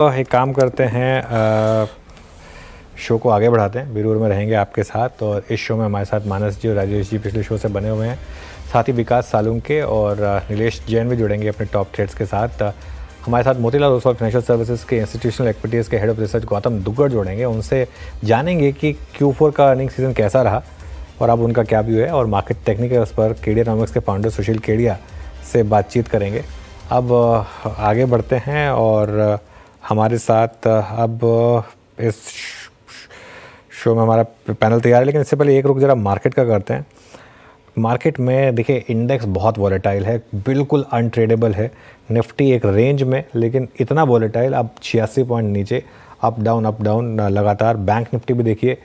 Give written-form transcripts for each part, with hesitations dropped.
एक काम करते हैं, शो को आगे बढ़ाते हैं। वीरूर में रहेंगे आपके साथ और इस शो में हमारे साथ मानस जी और राजेश जी पिछले शो से बने हुए हैं, साथ ही विकास सालुंके और नीलेश जैन भी जुड़ेंगे अपने टॉप ट्रेड्स के साथ। हमारे साथ मोतीलाल ओसवाल फाइनेंशियल सर्विसेज के इंस्टीट्यूशनल एक्टिविटीज़ के head of research Gautam Duggar जुड़ेंगे। उनसे जानेंगे कि Q4 का अर्निंग सीजन कैसा रहा और अब उनका क्या व्यू है, और मार्केट टेक्निकल्स पर केडिया इकोनॉमिक्स के फाउंडर सुशील केडिया से बातचीत करेंगे। अब आगे बढ़ते हैं और हमारे साथ अब इस शो में हमारा पैनल तैयार है, लेकिन इससे पहले एक रुख जरा मार्केट का करते हैं। मार्केट में देखिए, इंडेक्स बहुत वॉलेटाइल है, बिल्कुल अनट्रेडेबल है। निफ्टी एक रेंज में, लेकिन इतना वॉलेटाइल, अब 86 पॉइंट नीचे, अप डाउन लगातार। बैंक निफ्टी भी देखिए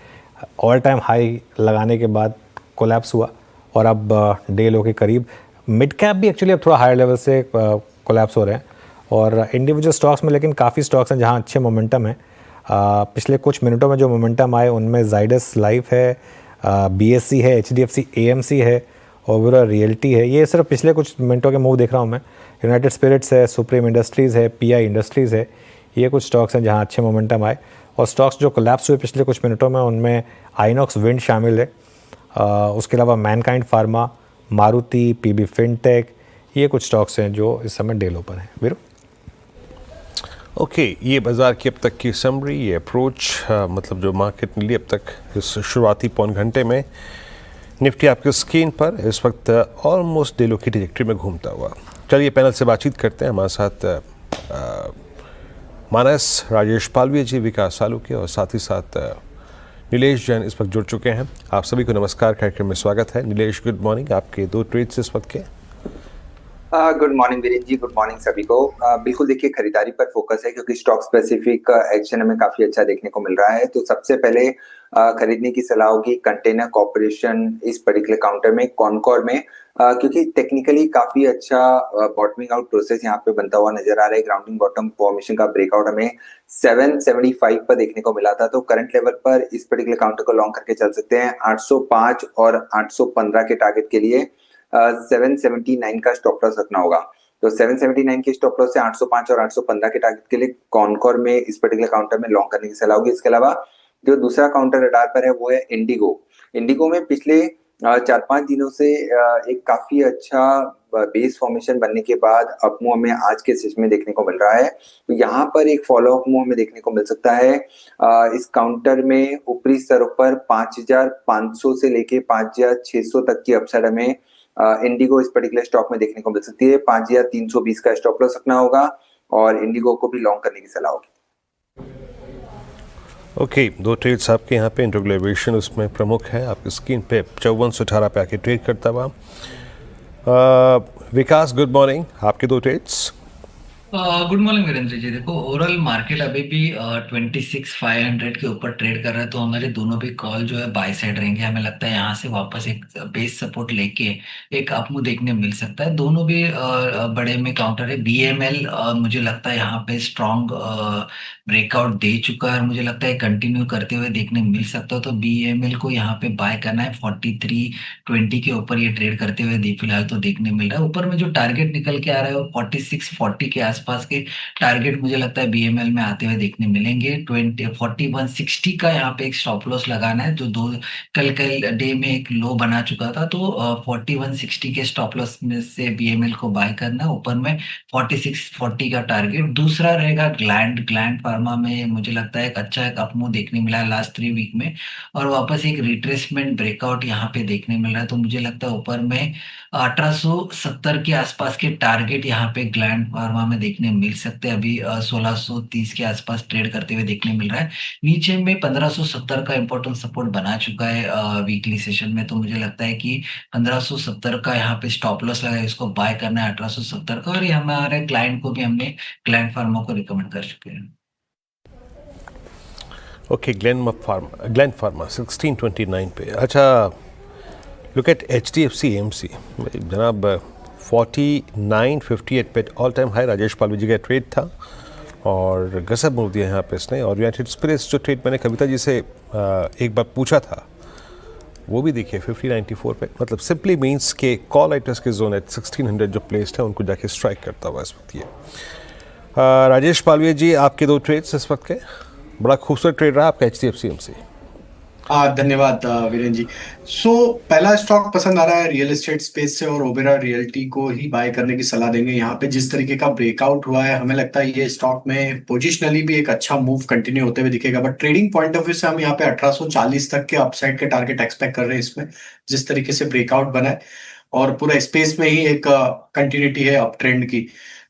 ऑल टाइम हाई लगाने के बाद कोलैप्स हुआ और अब डे लो के करीब। मिड कैप भी एक्चुअली अब थोड़ा हायर लेवल से कोलैप्स हो रहे हैं। और इंडिविजुअल स्टॉक्स में लेकिन काफ़ी स्टॉक्स हैं जहां अच्छे मोमेंटम है। पिछले कुछ मिनटों में जो मोमेंटम आए उनमें जाइडस लाइफ है, BSE है, HDFC AMC है, ओबेरॉय रियल्टी है। ये सिर्फ पिछले कुछ मिनटों के मूव देख रहा हूँ मैं। यूनाइटेड स्पिरिट्स है, सुप्रीम इंडस्ट्रीज़ है, PI इंडस्ट्रीज़ है। ये कुछ स्टॉक्स हैं जहाँ अच्छे मोमेंटम आए। और स्टॉक्स जो कोलैप्स हुए पिछले कुछ मिनटों में उनमें आइनॉक्स विंड शामिल है। उसके अलावा Mankind pharma, Maruti, PB fintech, ये कुछ स्टॉक्स हैं जो इस समय डे लो पर हैं। वीरू ओके, ये बाज़ार की अब तक की समरी, ये अप्रोच, मतलब जो मार्केट ने ली अब तक इस शुरुआती पौन घंटे में। निफ्टी आपके स्क्रीन पर इस वक्त ऑलमोस्ट डे लो की ट्रैजेक्टरी में घूमता हुआ। चलिए पैनल से बातचीत करते हैं। हमारे साथ मानस, राजेश पालवी जी, विकास सालुंके और साथ ही साथ नीलेश जैन इस वक्त जुड़ चुके हैं। आप सभी को नमस्कार, कार्यक्रम में स्वागत है। Nilesh, good morning. आपके दो ट्रेड्स इस वक्त के? Good morning Virendra ji, good morning सभी को। बिल्कुल देखिए, खरीदारी पर फोकस है क्योंकि स्टॉक स्पेसिफिक एक्शन हमें काफी अच्छा देखने को मिल रहा है। तो सबसे पहले खरीदने की सलाह होगी कंटेनर कॉर्पोरेशन इस पर्टिकुलर काउंटर में, कॉनकॉर में, क्योंकि टेक्निकली काफी अच्छा बॉटमिंग आउट प्रोसेस यहाँ पे बनता हुआ नजर आ रहा है। ग्राउंडिंग बॉटम फॉर्मेशन का ब्रेकआउट हमें 775 पर देखने को मिला था। तो करंट लेवल पर इस पर्टिकुलर काउंटर को लॉन्ग करके चल सकते हैं। 805 और 815 के टारगेट के लिए 779 का स्टॉप लॉस रखना होगा। तो 779 के स्टॉप लॉस से 805 और 815 के टारगेट के लिए कॉनकॉर में इस पर्टिकुलर काउंटर में लॉन्ग करने की सलाह होगी। इसके अलावा जो दूसरा काउंटर रडार पर है वो है इंडिगो में पिछले 4-5 दिनों से एक काफी अच्छा बेस फॉर्मेशन बनने के बाद अप मूव हमें आज के सेशन में देखने को मिल रहा है। तो यहाँ पर एक फॉलो अप मूव हमें देखने को मिल सकता है। इस काउंटर में ऊपरी स्तरों पर 5500 से लेके 5600 तक की अपसाइड हमें इंडिगो इस पर्टिकुलर स्टॉक में देखने को मिल सकती है। 5320 का स्टॉप लॉस रखना होगा और इंडिगो को भी लॉन्ग करने की सलाह होगी। ओके, दो ट्रेड्स आपके यहाँ पे इंट्रोग्लेवेशन उसमें प्रमुख है। आपकी स्क्रीन पे 5418 पे आके ट्रेड करता हुआ। विकास, गुड मॉर्निंग। आपके दो trades? Good morning Virendra ji. देखो, ओवरऑल मार्केट अभी भी 26,500 के ऊपर ट्रेड कर रहा है। तो हमारे दोनों भी कॉल जो है बाय साइड रहेंगे। हमें लगता है यहाँ से वापस एक बेस सपोर्ट लेके एक अपमूव देखने मिल सकता है। दोनों भी बड़े में काउंटर है। BML मुझे लगता है यहाँ पे स्ट्रॉन्ग ब्रेकआउट दे चुका है और मुझे लगता है कंटिन्यू करते हुए देखने मिल सकता है। तो BML को यहाँ पे बाय करना है। 4320 के ऊपर ये ट्रेड करते हुए फिलहाल तो देखने मिल रहा है। ऊपर में जो टारगेट निकल के आ रहा है वो 4640 के आसपास के टारगेट मुझे लगता है BML में आते हुए देखने मिलेंगे। 4160 का यहाँ पे एक स्टॉप लॉस लगाना है, जो कल डे में एक लो बना चुका था। तो 4160 के स्टॉप लॉस में से BML को बाय करना है। ऊपर में 4640 का टारगेट। दूसरा रहेगा ग्लैंड फार्मा में मुझे लगता है एक अच्छा एक अपमूव देखने मिला है लास्ट 3 वीक में और वापस एक रिट्रेसमेंट ब्रेकआउट यहाँ पे देखने मिल रहा है। तो मुझे लगता है ऊपर में 1870 के आसपास के टारगेट यहाँ पे ग्लैंड फार्मा में देखने मिल सकते हैं। अभी 1630 के आसपास ट्रेड करते हुए देखने मिल रहा है। नीचे में 1570 का इंपॉर्टेंट सपोर्ट बना चुका है वीकली सेशन में। तो मुझे लगता है कि 1570 का यहाँ पे स्टॉप लॉस लगा है, इसको बाय करना है 1870 का। और ये हमारे क्लाइंट को भी हमने ग्लैंड फार्मा को रिकमेंड कर चुके हैं। ओके, ग्लैंड फार्मा 1629 पे। अच्छा, लुक एट HDFC AMC जनाब, 4958 पे ऑल टाइम हाई राजेश पालवी जी का ट्रेड था और गजब मूव दिया यहाँ पे इसने। और यूनाइटेड स्पिरिट्स जो ट्रेड मैंने कविता जी से एक बार पूछा था वो भी देखिए 5094 पे, मतलब सिंपली मीन्स के कॉल राइटर्स के जोन एट 1600 जो प्लेस्ड है उनको जाके स्ट्राइक करता हुआ इस वक्त ये। राजेश पालवे जी, आपके दो ट्रेड्स इस वक्त के, बड़ा खूबसूरत ट्रेड रहा आपका HDFC धन्यवाद वीरेंद्र जी। पहला स्टॉक पसंद आ रहा है रियल एस्टेट स्पेस से, और ओबेरॉय रियल्टी को ही बाय करने की सलाह देंगे। यहाँ पे जिस तरीके का ब्रेकआउट हुआ है, हमें लगता है ये स्टॉक में पोजिशनली भी एक अच्छा मूव कंटिन्यू होते हुए दिखेगा, but trading point of view से हम यहाँ पे 1840 तक के अपसाइड के टारगेट एक्सपेक्ट कर रहे हैं इसमें, जिस तरीके से ब्रेकआउट बना है और पूरा स्पेस में ही एक कंटिन्यूटी है अप ट्रेंड की।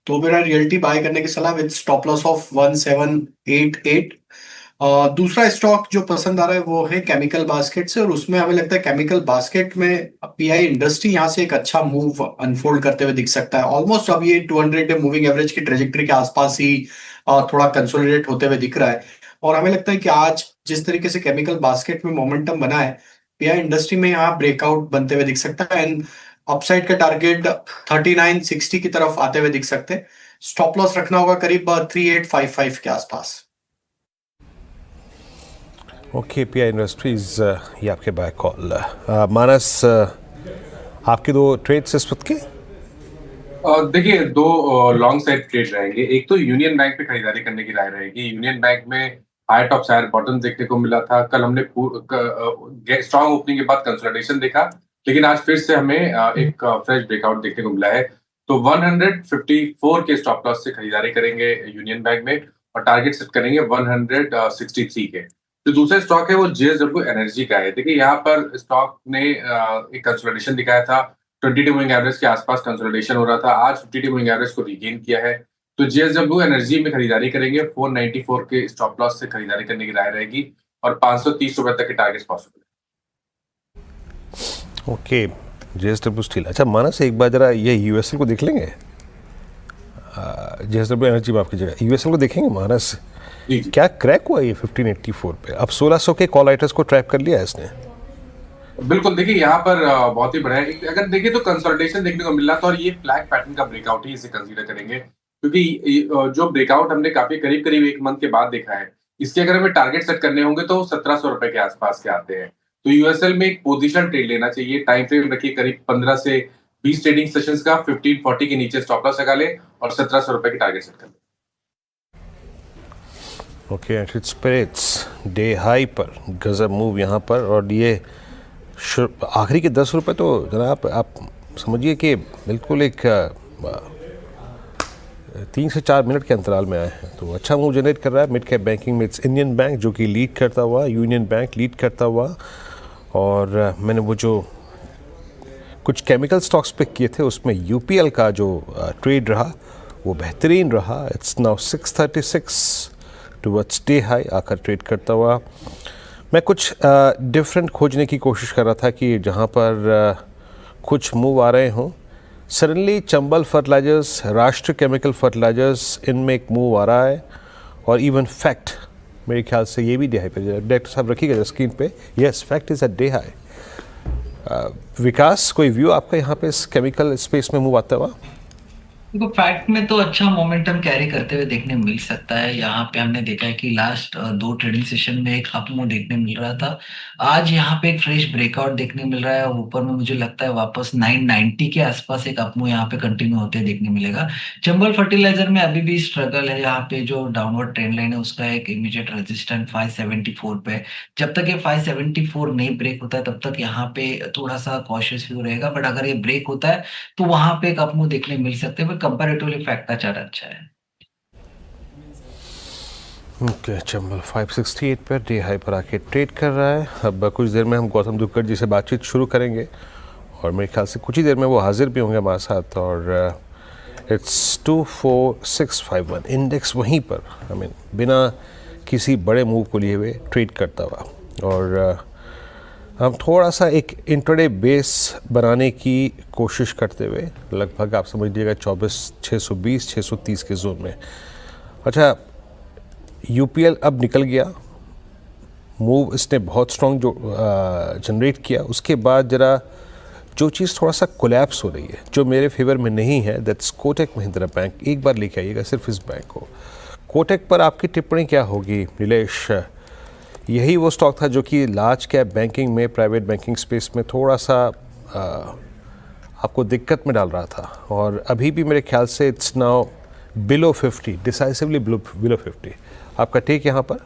तो ओबेरॉय रियल्टी बाय करने की सलाह विद स्टॉप लॉस ऑफ 1788। दूसरा स्टॉक जो पसंद आ रहा है वो है केमिकल बास्केट से, और उसमें हमें लगता है केमिकल बास्केट में पीआई इंडस्ट्री यहाँ से एक अच्छा मूव अनफोल्ड करते हुए दिख सकता है। ऑलमोस्ट अब ये 200 डे मूविंग एवरेज की ट्रेजेक्टरी के आसपास ही थोड़ा कंसोलिडेट होते हुए दिख रहा है, और हमें लगता है कि आज जिस तरीके से केमिकल बास्केट में मोमेंटम बना है, पीआई इंडस्ट्री में यहाँ ब्रेकआउट बनते हुए दिख सकता है, एंड अपसाइड का टारगेट 3960 की तरफ आते हुए दिख सकते हैं। स्टॉप लॉस रखना होगा करीब 3855 के आसपास। ओके, पीआई इंडस्ट्रीज, ये आपके बाय कॉल। मानस, आपके दो ट्रेड्स इस वक्त के? देखिए, दो लॉन्ग साइड ट्रेड रहेंगे। एक तो यूनियन बैंक पे खरीदारी करने की राय रहेगी। यूनियन बैंक में हाई टॉप हायर बॉटम देखने को मिला था। कल हमने स्ट्रॉन्ग ओपनिंग के बाद कंसोलिडेशन देखा, लेकिन आज फिर से हमें एक फ्रेश ब्रेकआउट देखने को मिला है। तो 154 के स्टॉप लॉस से खरीदारी करेंगे यूनियन बैंक में, और टारगेट सेट करेंगे 163 के। जो दूसरा स्टॉक है वो JSW एनर्जी का है। देखिए, यहाँ पर स्टॉक ने एक कंसोलिडेशन दिखाया था, 22 मूविंग एवरेज के आसपास कंसोलिडेशन हो रहा था। आज 52 मूविंग एवरेज को रीगेन किया है। तो JSW एनर्जी में खरीदारी करेंगे। 494 के स्टॉप लॉस से खरीदारी करने की राय रहेगी, और 530 रुपए तक के टारगेट पॉसिबल है। Okay, JSW steel. अच्छा मानस, एक बार जरा ये USL को देख लेंगे। JSW एनर्जी में आपकी जगह USL को देखेंगे मानस। जी। क्या क्रैक हुआ ये 1584 पे? अब 1600 के कॉल राइटर्स को ट्रैप कर लिया है इसने। बिल्कुल, देखिए यहाँ पर बहुत ही बढ़िया है। अगर देखिए तो कंसोलिडेशन देखने को मिल रहा था, और ये फ्लैग पैटर्न का ब्रेकआउट ही इसे कंसीडर करेंगे, क्योंकि जो ब्रेकआउट हमने काफी करीब एक मंथ के बाद देखा है, इसके अगर हमें टारगेट सेट करने होंगे तो 1700 रुपए के आसपास के आते हैं। तो USL में एक पोजीशन ट्रेड लेना चाहिए। टाइम फ्रेम रखिए करीब 15 से 20 ट्रेडिंग सेशंस का। 1540 के नीचे स्टॉप लॉस लगा ले, और 1700 रुपए की टारगेट सेट कर ले। Okay, and spirits day high पर गजब मूव यहाँ पर, और ये आखिरी के 10 रुपये तो जनाब आप समझिए कि बिल्कुल एक 3 से 4 मिनट के अंतराल में आए हैं। तो अच्छा मूव जनरेट कर रहा है। मिड कैप बैंकिंग में इट्स इंडियन बैंक जो कि लीड करता हुआ, यूनियन बैंक लीड करता हुआ, और मैंने वो जो कुछ केमिकल स्टॉक्स पिक किए थे उसमें UPL का जो ट्रेड रहा वो बेहतरीन रहा। It's now 636 towards day high आकर ट्रेड करता हुआ। मैं कुछ डिफरेंट खोजने की कोशिश कर रहा था कि जहाँ पर कुछ मूव आ रहे हों। सडनली चंबल फर्टिलाइजर्स, राष्ट्र केमिकल फर्टिलाइजर्स, इनमें एक मूव आ रहा है, और इवन फैक्ट मेरे ख्याल से ये भी डे हाई पे। डायरेक्टर साहब रखिएगा स्क्रीन पे। Yes, fact is at day high. Vikas, कोई व्यू आपका यहाँ पे इस केमिकल स्पेस में मूव आता हुआ? देखो, फैक्ट में तो अच्छा मोमेंटम कैरी करते हुए देखने मिल सकता है। यहाँ पे हमने देखा है कि लास्ट 2 ट्रेडिंग सेशन में एक अप मूव देखने मिल रहा था। आज यहाँ पे एक फ्रेश ब्रेकआउट देखने मिल रहा है, और ऊपर में मुझे लगता है वापस 990 के आसपास एक अप मूव यहाँ पे कंटिन्यू होते देखने मिलेगा। चंबल फर्टिलाइजर में अभी भी स्ट्रगल है। यहाँ पे जो डाउनवर्ड ट्रेंड लाइन है उसका एक इमीडिएट रेजिस्टेंस 574 पे। जब तक ये 574 नहीं ब्रेक होता है तब तक यहाँ पे थोड़ा सा कॉशियस व्यू रहेगा, बट अगर ये ब्रेक होता है तो वहां पे एक अप मूव देखने मिल सकते हैं। कंपैरेटिवली फैक्ट का चार्ट अच्छा है। Okay, Chambal 568 per day high पर आके ट्रेड कर रहा है। अब कुछ देर में हम गौतम दुक्कड़ जी से बातचीत शुरू करेंगे, और मेरे ख्याल से कुछ ही देर में वो हाजिर भी होंगे हमारे साथ। और इट्स 24651 इंडेक्स वहीं पर, बिना किसी बड़े मूव को लिए हुए ट्रेड करता हुआ। और हम थोड़ा सा एक इंट्राडे बेस बनाने की कोशिश करते हुए लगभग आप समझ लीजिएगा 24,620-630 के जोन में। अच्छा, UPL अब निकल गया, मूव इसने बहुत स्ट्रॉन्ग जो जनरेट किया। उसके बाद जरा जो चीज़ थोड़ा सा कोलैप्स हो रही है, जो मेरे फेवर में नहीं है, दैट्स कोटक महिंद्रा बैंक। एक बार लेके आइएगा सिर्फ इस बैंक को। कोटक पर आपकी टिप्पणी क्या होगी नीलेश? यही वो स्टॉक था जो कि लार्ज कैप बैंकिंग में, प्राइवेट बैंकिंग स्पेस में थोड़ा सा आपको दिक्कत में डाल रहा था, और अभी भी मेरे ख्याल से it's now below 50, decisively below 50। आपका टेक यहाँ पर?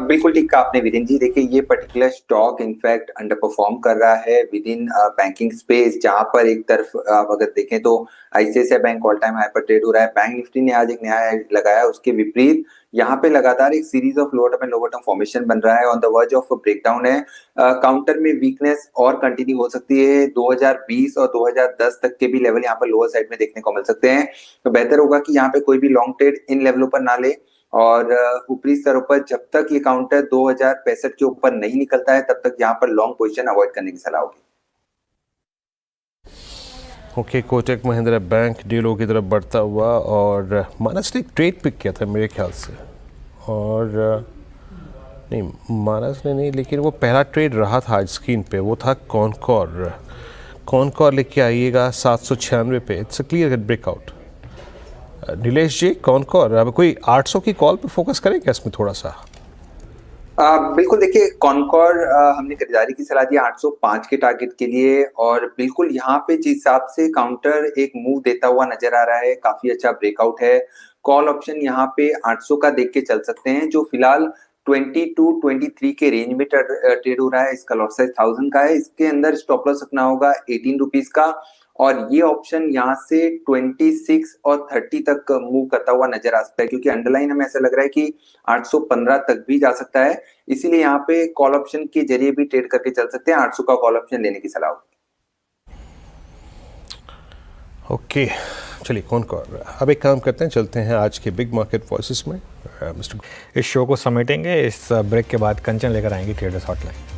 बिल्कुल ठीक कहा आपने वीरेंद्र जी। देखिए ये particular stock in fact under perform कर रहा है विद इन बैंकिंग स्पेस, जहां पर एक तरफ आप अगर देखें तो ICICI bank all time high पर ट्रेड हो रहा है। बैंक निफ्टी ने आज एक नया हाई लगाया, उसके विपरीत यहाँ पे लगातार एक series of lower term and lower term formation बन रहा है, on the verge of breakdown है। काउंटर में वीकनेस और कंटिन्यू हो सकती है। 2020 और 2010 तक के भी लेवल यहाँ पर लोअर साइड में देखने को मिल सकते हैं, तो बेहतर होगा कि यहाँ पे कोई भी लॉन्ग ट्रेड इन लेवलों पर ना ले, और ऊपरी स्तरों पर जब तक ये काउंटर 2065 के ऊपर नहीं निकलता है तब तक यहाँ पर लॉन्ग पोजीशन अवॉइड करने की सलाह होगी। ओके, कोटक महिंद्रा बैंक डीलों की तरफ बढ़ता हुआ, और मानस ने एक ट्रेड पिक किया था मेरे ख्याल से, और नहीं मानस ने नहीं, लेकिन वो पहला ट्रेड रहा था आज स्क्रीन पे, वो था कॉनकॉर लेके आइएगा 796 पे। It's a clear cut breakout. Nilesh ji, Concor अब कोई 800 की कॉल पे फोकस करें क्या इसमें थोड़ा सा? बिल्कुल, देखिए कॉनकॉर हमने खरीदारी की सलाह दी 805 के टारगेट के लिए, और बिल्कुल यहाँ पे जिस हिसाब से काउंटर एक मूव देता हुआ नजर आ रहा है, काफी अच्छा ब्रेकआउट है। कॉल ऑप्शन यहाँ पे 800 का देख के चल सकते हैं, जो फिलहाल 22-23 के रेंज में ट्रेड हो रहा है। इसका लॉट साइज 1000 का है, इसके अंदर स्टॉप लॉस रखना होगा 18 रुपीज का, और ये ऑप्शन यहाँ से 26 और 30 तक मूव करता हुआ नजर आ सकता है, क्योंकि अंडरलाइन हमें ऐसा लग रहा है कि 815 तक भी जा सकता है। इसीलिए यहाँ पे कॉल ऑप्शन के जरिए भी ट्रेड करके चल सकते हैं। 800 का कॉल ऑप्शन लेने की सलाह होगी। ओके, चलिए कॉनकॉर। अब एक काम करते हैं, चलते हैं आज के बिग मार्केट वॉइसेस में। मिस्टर इस शो को समेटेंगे, इस ब्रेक के बाद कंचन लेकर आएंगे ट्रेडर्स हॉटलाइन।